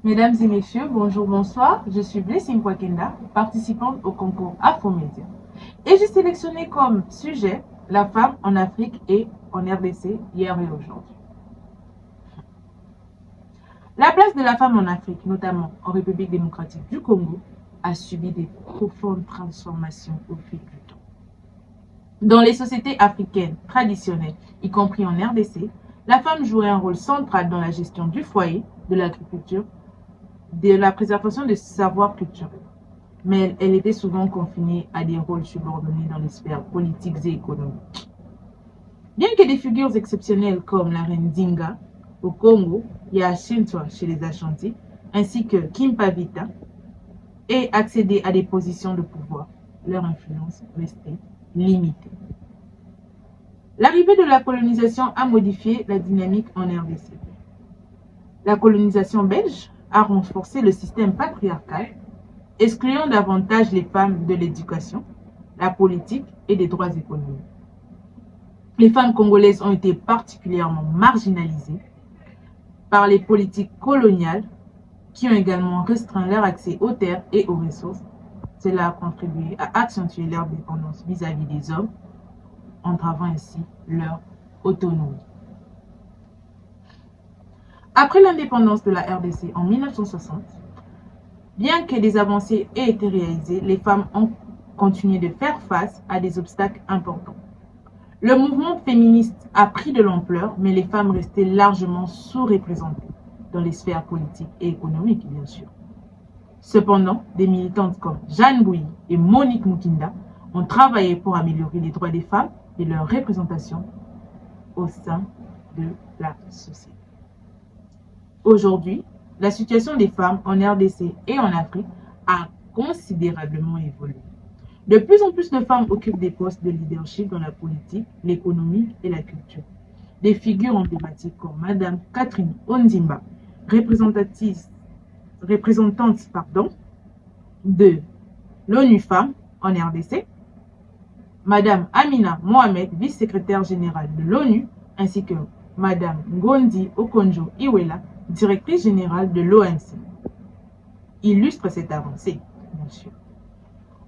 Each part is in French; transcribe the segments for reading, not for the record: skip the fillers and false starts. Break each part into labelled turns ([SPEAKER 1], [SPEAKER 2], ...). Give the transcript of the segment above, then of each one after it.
[SPEAKER 1] Mesdames et messieurs, bonjour, bonsoir. Je suis Blessing Kwakenda, participante au concours Afromédia. Et j'ai sélectionné comme sujet la femme en Afrique et en RDC hier et aujourd'hui. La place de la femme en Afrique, notamment en République démocratique du Congo, a subi des profondes transformations au fil du temps. Dans les sociétés africaines traditionnelles, y compris en RDC, la femme jouait un rôle central dans la gestion du foyer, de l'agriculture, de la préservation des savoirs culturels. Mais elle était souvent confinée à des rôles subordonnés dans les sphères politiques et économiques. Bien que des figures exceptionnelles comme la reine Dinga au Congo, Yashintwa chez les Ashanti, ainsi que Kimpa Vita, aient accédé à des positions de pouvoir, leur influence restait limitée. L'arrivée de la colonisation a modifié la dynamique en RDC. La colonisation belge a renforcé le système patriarcal, excluant davantage les femmes de l'éducation, la politique et des droits économiques. Les femmes congolaises ont été particulièrement marginalisées par les politiques coloniales qui ont également restreint leur accès aux terres et aux ressources. Cela a contribué à accentuer leur dépendance vis-à-vis des hommes, entravant ainsi leur autonomie. Après l'indépendance de la RDC en 1960, bien que des avancées aient été réalisées, les femmes ont continué de faire face à des obstacles importants. Le mouvement féministe a pris de l'ampleur, mais les femmes restaient largement sous-représentées dans les sphères politiques et économiques, bien sûr. Cependant, des militantes comme Jeanne Bouilly et Monique Mukinda ont travaillé pour améliorer les droits des femmes et leur représentation au sein de la société. Aujourd'hui, la situation des femmes en RDC et en Afrique a considérablement évolué. De plus en plus de femmes occupent des postes de leadership dans la politique, l'économie et la culture. Des figures emblématiques comme Madame Catherine Ondimba, représentante de l'ONU Femmes en RDC, Madame Amina Mohamed, vice-secrétaire générale de l'ONU, ainsi que Madame Ngozi Okonjo-Iweala, directrice générale de l'OMC, illustre cette avancée, bien sûr.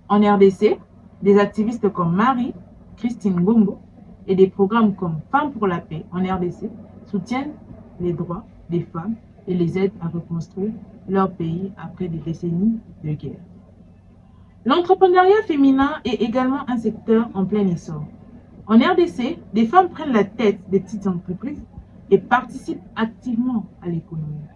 [SPEAKER 1] En RDC, des activistes comme Marie-Christine Gombo et des programmes comme Femmes pour la paix en RDC soutiennent les droits des femmes et les aident à reconstruire leur pays après des décennies de guerre. L'entrepreneuriat féminin est également un secteur en plein essor. En RDC, des femmes prennent la tête des petites entreprises et participent activement à l'économie.